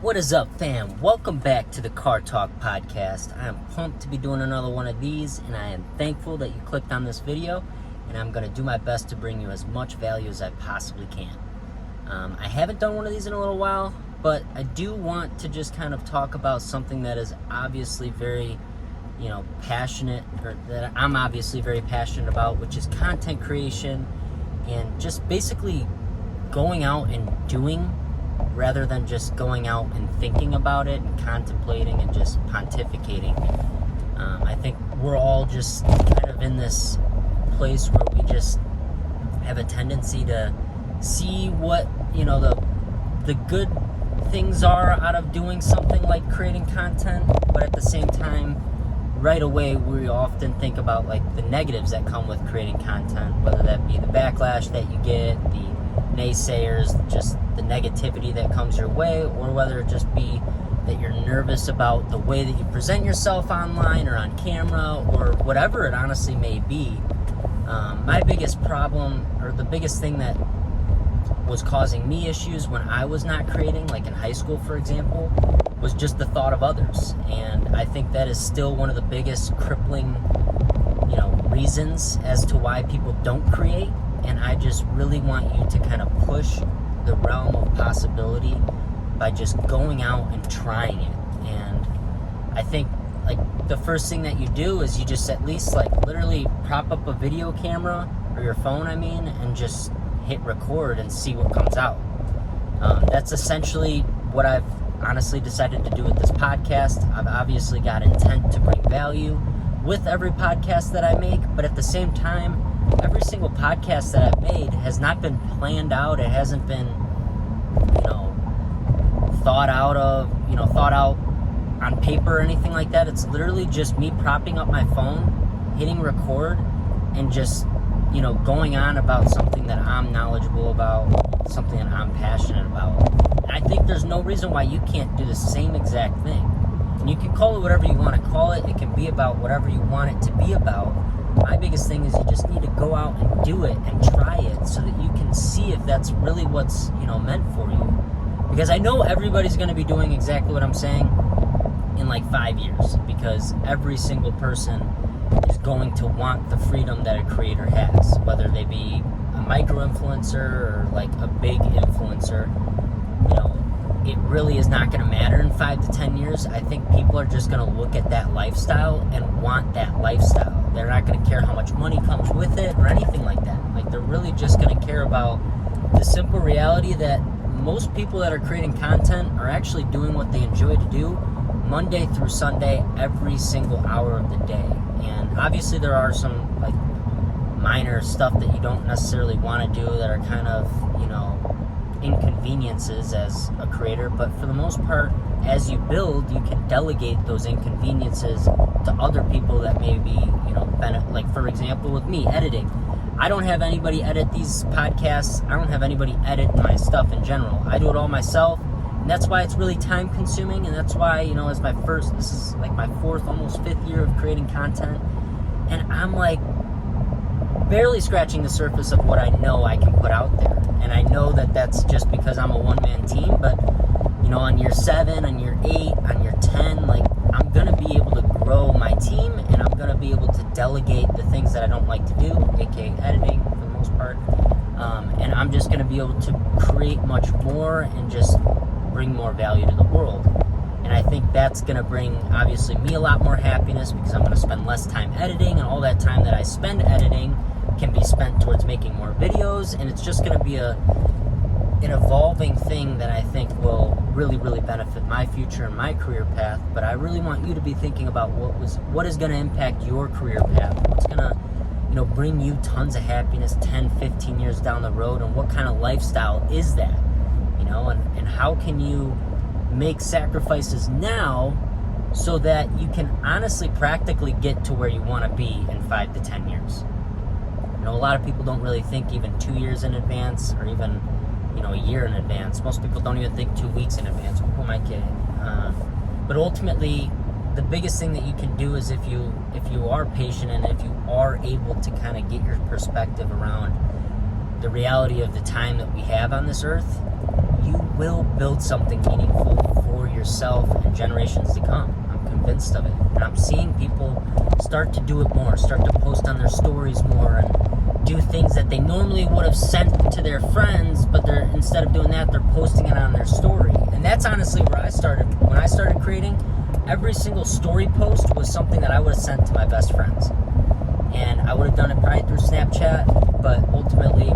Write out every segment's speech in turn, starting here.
What is up, fam? Welcome back to the Car Talk podcast. I am pumped to be doing another one of these, and I am thankful that you clicked on this video, and I'm going to do my best to bring you as much value as I possibly can. I haven't done one of these in a little while, but I do want to just kind of talk about something that is obviously very, passionate, or that I'm obviously very passionate about, which is content creation and just basically going out and doing rather than just going out and thinking about it and contemplating and just pontificating. I think we're all just kind of in this place where we just have a tendency to see what, the good things are out of doing something like creating content, but at the same time, right away, we often think about like the negatives that come with creating content, whether that be the backlash that you get, the naysayers, just the negativity that comes your way, or whether it just be that you're nervous about the way that you present yourself online or on camera, or whatever it honestly may be. My biggest problem, or the biggest thing that was causing me issues when I was not creating, like in high school, for example, was just the thought of others. And I think that is still one of the biggest crippling, reasons as to why people don't create. And I just really want you to kind of push the realm of possibility by just going out and trying it. And I think the first thing that you do is you just at least literally prop up a video camera, or your phone, and just hit record and see what comes out. That's essentially what I've honestly decided to do with this podcast. I've obviously got intent to bring value with every podcast that I make, but at the same time, every single podcast that I've made has not been planned out. It hasn't been, thought out on paper or anything like that. It's literally just me propping up my phone, hitting record, and just, going on about something that I'm knowledgeable about, something that I'm passionate about. And I think there's no reason why you can't do the same exact thing. And you can call it whatever you want to call it. It can be about whatever you want it to be about. My biggest thing is you just need to go out and do it and try it so that you can see if that's really what's, meant for you. Because I know everybody's going to be doing exactly what I'm saying in 5 years, because every single person is going to want the freedom that a creator has, whether they be a micro-influencer or a big influencer. It really is not going to matter in 5 to 10 years. I think people are just going to look at that lifestyle and want that lifestyle. They're not going to care how much money comes with it or anything like that. They're really just going to care about the simple reality that most people that are creating content are actually doing what they enjoy to do Monday through Sunday, every single hour of the day. And obviously there are some minor stuff that you don't necessarily want to do that are kind of, inconveniences as a creator, but for the most part, as you build, you can delegate those inconveniences to other people that may be, benefit. For example, with me, editing. I don't have anybody edit these podcasts. I don't have anybody edit my stuff in general. I do it all myself, and that's why it's really time consuming, and that's why, as this is my fourth, almost fifth year of creating content, and I'm barely scratching the surface of what I know I can put out there. And I know that that's just because I'm a one-man team, but, on year 7, on year 8, on year 10, I'm going to be able to grow my team, and I'm going to be able to delegate the things that I don't like to do, aka editing for the most part, and I'm just going to be able to create much more and just bring more value to the world. And I think that's going to bring, obviously, me a lot more happiness, because I'm going to spend less time editing, and all that time that I spend editing can be spent towards making more videos, and it's just going to be an evolving thing that I think will really, really benefit my future and my career path. But I really want you to be thinking about what is going to impact your career path, what's going to, bring you tons of happiness 10, 15 years down the road, and what kind of lifestyle is that, and how can you make sacrifices now so that you can honestly practically get to where you want to be in 5 to 10 years. A lot of people don't really think even 2 years in advance, or even, a year in advance. Most people don't even think 2 weeks in advance. Who am I kidding? But ultimately, the biggest thing that you can do is if you are patient, and if you are able to kind of get your perspective around the reality of the time that we have on this earth, you will build something meaningful for yourself and generations to come. I'm convinced of it. And I'm seeing people start to do it more, start to post on their stories more, and do things that they normally would have sent to their friends, but they're, instead of doing that, they're posting it on their story. And that's honestly where I started. When I started creating, every single story post was something that I would have sent to my best friends. And I would have done it probably through Snapchat, but ultimately,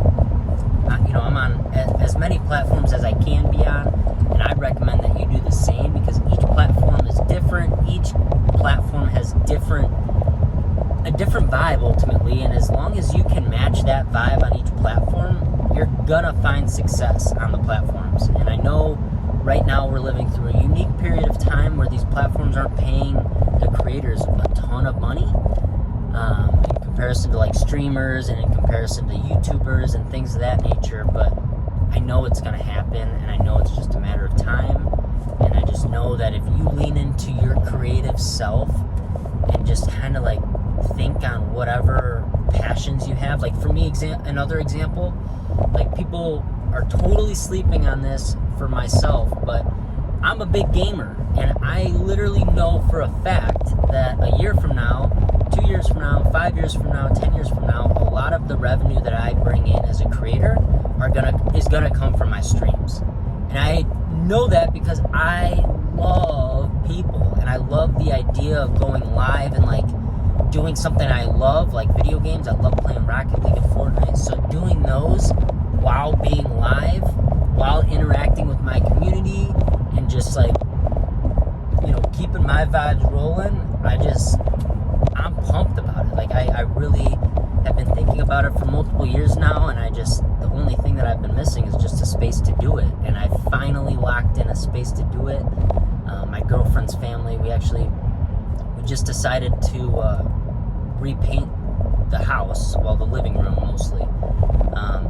I'm on as many platforms as I can be on, and I'd recommend that you do the same, because each platform is different. Each platform has a different vibe ultimately, and as long as you can match that vibe on each platform, you're gonna find success on the platforms. And I know right now we're living through a unique period of time where these platforms aren't paying the creators a ton of money, in comparison to like streamers and in comparison to YouTubers and things of that nature, but I know it's going to happen, and I know it's just a matter of time. And I just know that if you lean into your creative self and just kind of like think on whatever passions you have, like for me, another example, like people are totally sleeping on this for myself, but I'm a big gamer, and I literally know for a fact that a year from now, 2 years from now, 5 years from now, 10 years from now, a lot of the revenue that I bring in as a creator is gonna come from my streams. And I know that because I love people, and I love the idea of going live and like doing something I love, like video games. I love playing Rocket League and Fortnite. So doing those while being live, while interacting with my community, and just like, keeping my vibes rolling, I'm pumped about it. Like I really have been thinking about it for multiple years now, and the only thing that I've been missing is just a space to do it. And I finally locked in a space to do it. My girlfriend's family, we just decided to repaint the house, the living room mostly.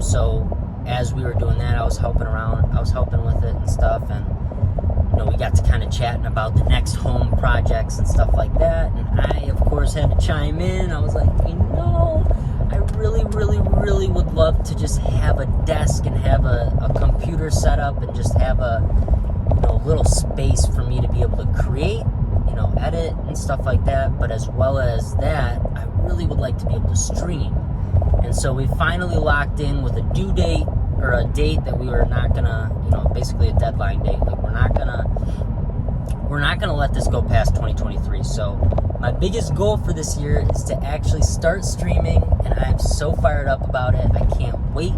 So as we were doing that, I was helping with it and stuff, and we got to kind of chatting about the next home projects and stuff like that, and I of course had to chime in. I was like, I really, really, really would love to just have a desk and have a computer set up and just have a little space for me to be able to create, edit and stuff like that. But as well as that, I really would like to be able to stream. And so we finally locked in with a due date, or a date that we were not gonna, basically a deadline date. Like we're not gonna let this go past 2023. So my biggest goal for this year is to actually start streaming, and I'm so fired up about it. I can't wait.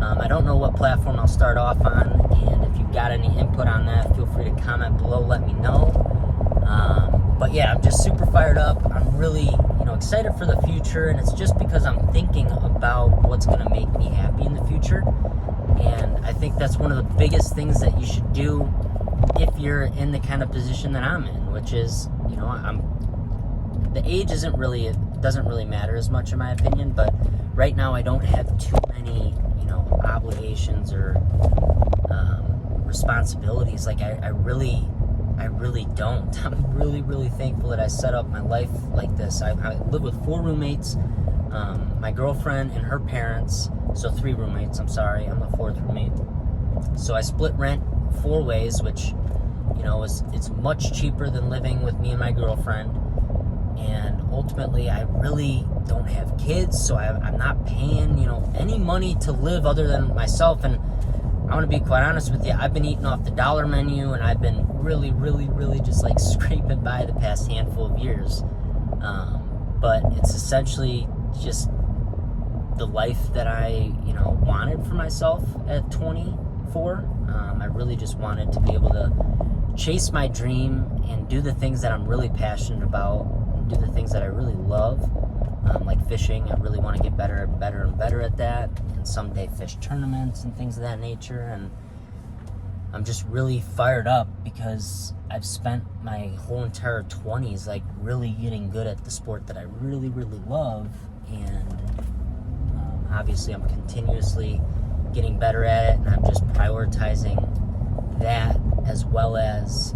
I don't know what platform I'll start off on, and if you've got any input on that, feel free to comment below, let me know. But yeah, I'm just super fired up. I'm really, excited for the future, and it's just because I'm thinking about what's going to make me happy in the future. And I think that's one of the biggest things that you should do if you're in the kind of position that I'm in, which is, the age doesn't really matter as much in my opinion, but right now I don't have too many, obligations or responsibilities. Like I really don't. I'm really, really thankful that I set up my life like this. I live with 4 roommates, my girlfriend and her parents, so 3 roommates, I'm sorry, I'm the 4th roommate. So I split rent 4 ways, which, it's much cheaper than living with me and my girlfriend. And ultimately, I really don't have kids, so I'm not paying, any money to live other than myself. And I want to be quite honest with you, I've been eating off the dollar menu, and I've been really, really, really just like scraping by the past handful of years. But it's essentially just the life that I, wanted for myself at 24. I really just wanted to be able to chase my dream and do the things that I'm really passionate about, and do the things that I really love, like fishing. I really want to get better and better at that, and someday fish tournaments and things of that nature. And I'm just really fired up because I've spent my whole entire 20s like really getting good at the sport that I really, really love. And obviously I'm continuously getting better at it, and I'm just prioritizing that, as well as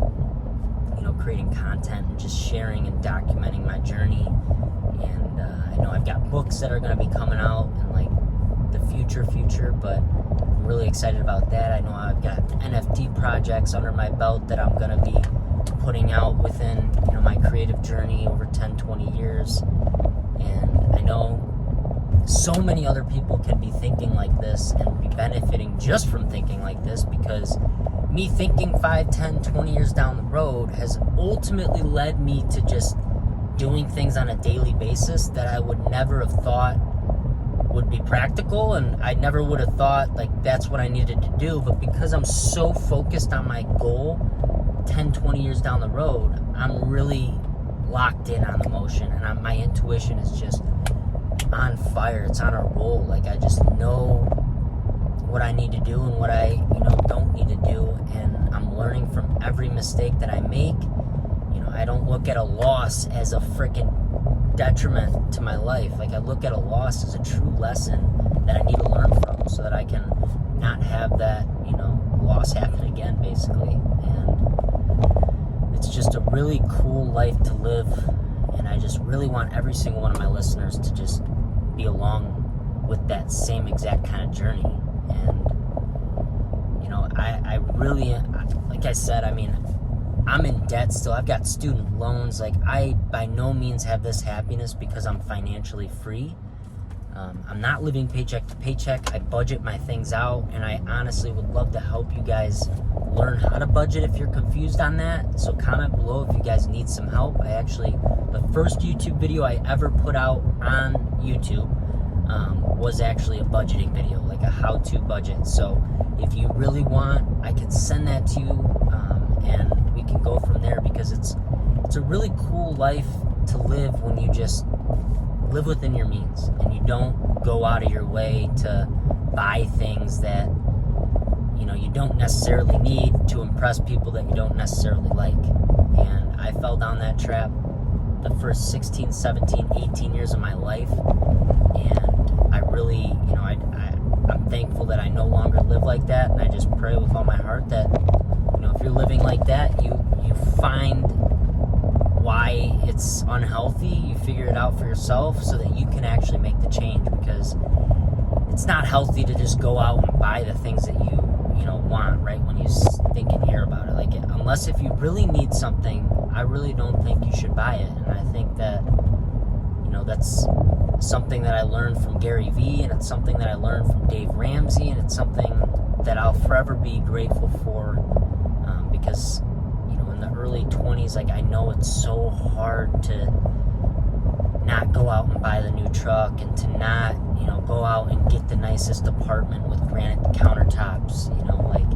creating content and just sharing and documenting my journey. And I know I've got books that are going to be coming out in like the future, but I'm really excited about that. I know I've got NFT projects under my belt that I'm going to be putting out within, my creative journey over 10, 20 years. And I know so many other people can be thinking like this and be benefiting just from thinking like this, because me thinking 5, 10, 20 years down the road has ultimately led me to just doing things on a daily basis that I would never have thought would be practical, and I never would have thought like that's what I needed to do. But because I'm so focused on my goal 10, 20 years down the road, I'm really locked in on the motion, and my intuition is just on fire. It's on a roll. Like, I just know what I need to do and what I don't need to do, and I'm learning from every mistake that I make. I don't look at a loss as a freaking detriment to my life. Like, I look at a loss as a true lesson that I need to learn from, so that I can not have that loss happen again, basically. And it's just a really cool life to live, and I just really want every single one of my listeners to just be along with that same exact kind of journey. And I really, like I said, I'm in debt still. I've got student loans. Like, I by no means have this happiness because I'm financially free. I'm not living paycheck to paycheck. I budget my things out, and I honestly would love to help you guys learn how to budget if you're confused on that. So comment below if you guys need some help. The first YouTube video I ever put out on YouTube was actually a budgeting video, like a how-to budget. So if you really want, I can send that to you, and we can go from there, because it's a really cool life to live when you just live within your means and you don't go out of your way to buy things that you don't necessarily need to impress people that you don't necessarily like. And I fell down that trap the first 16, 17, 18 years of my life, and I really, I'm thankful that I no longer live like that. And I just pray with all my heart that if you're living like that, you find why it's unhealthy, you figure it out for yourself so that you can actually make the change, because it's not healthy to just go out and buy the things that you want right when you think and hear about it. Like, unless if you really need something, I really don't think you should buy it. And I think that that's something that I learned from Gary Vee, and it's something that I learned from Dave Ramsey, and it's something that I'll forever be grateful for, because in the early 20s, like, I know it's so hard to not go out and buy the new truck, and to not go out and get the nicest apartment with granite countertops. Like,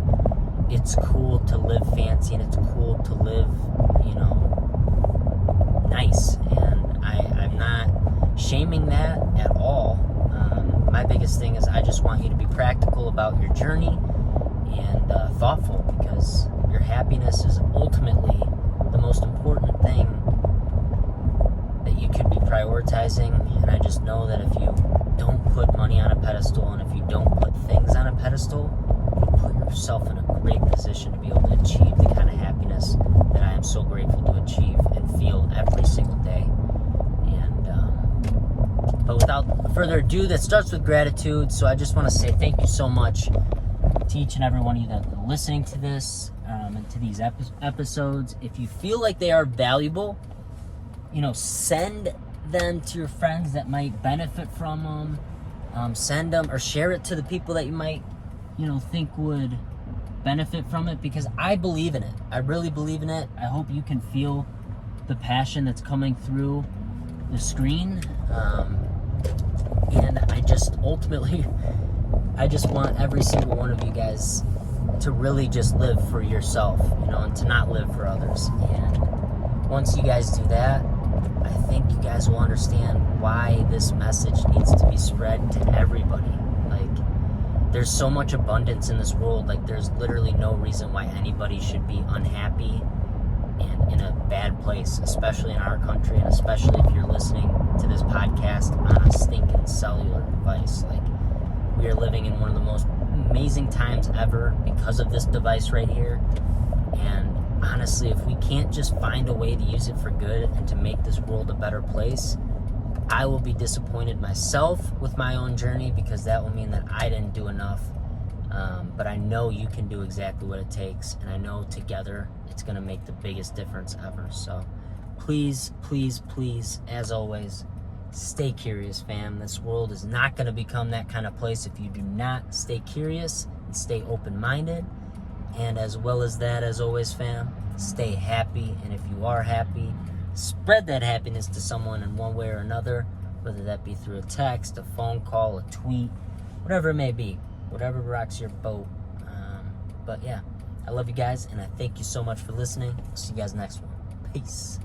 it's cool to live fancy, and it's cool to live nice, and I'm not shaming that at all. My biggest thing is I just want you to be practical about your journey and thoughtful, because your happiness is ultimately the most important thing that you could be prioritizing. And I just know that if you don't put money on a pedestal, and if you don't put things on a pedestal, you put yourself in a great position to be able to achieve the kind of happiness that I am so grateful to achieve and feel every single day. But without further ado, that starts with gratitude. So I just want to say thank you so much to each and every one of you that are listening to this, and to these episodes. If you feel like they are valuable, send them to your friends that might benefit from them. Send them or share it to the people that you might, think would benefit from it, because I believe in it. I really believe in it. I hope you can feel the passion that's coming through the screen. And I just ultimately, I just want every single one of you guys to really just live for yourself, and to not live for others. And once you guys do that, I think you guys will understand why this message needs to be spread to everybody. Like, there's so much abundance in this world. Like, there's literally no reason why anybody should be unhappy and in a bad place, especially in our country, and especially if you're listening to this podcast on a stinking cellular device. Like, we are living in one of the most amazing times ever because of this device right here. And honestly, if we can't just find a way to use it for good and to make this world a better place, I will be disappointed myself with my own journey, because that will mean that I didn't do enough But I know you can do exactly what it takes, and I know together it's going to make the biggest difference ever. So please, please, please, as always, stay curious, fam. This world is not going to become that kind of place if you do not stay curious and stay open-minded. And as well as that, as always, fam, stay happy. And if you are happy, spread that happiness to someone in one way or another, whether that be through a text, a phone call, a tweet, whatever it may be, whatever rocks your boat. But yeah, I love you guys, and I thank you so much for listening. See you guys next one. Peace.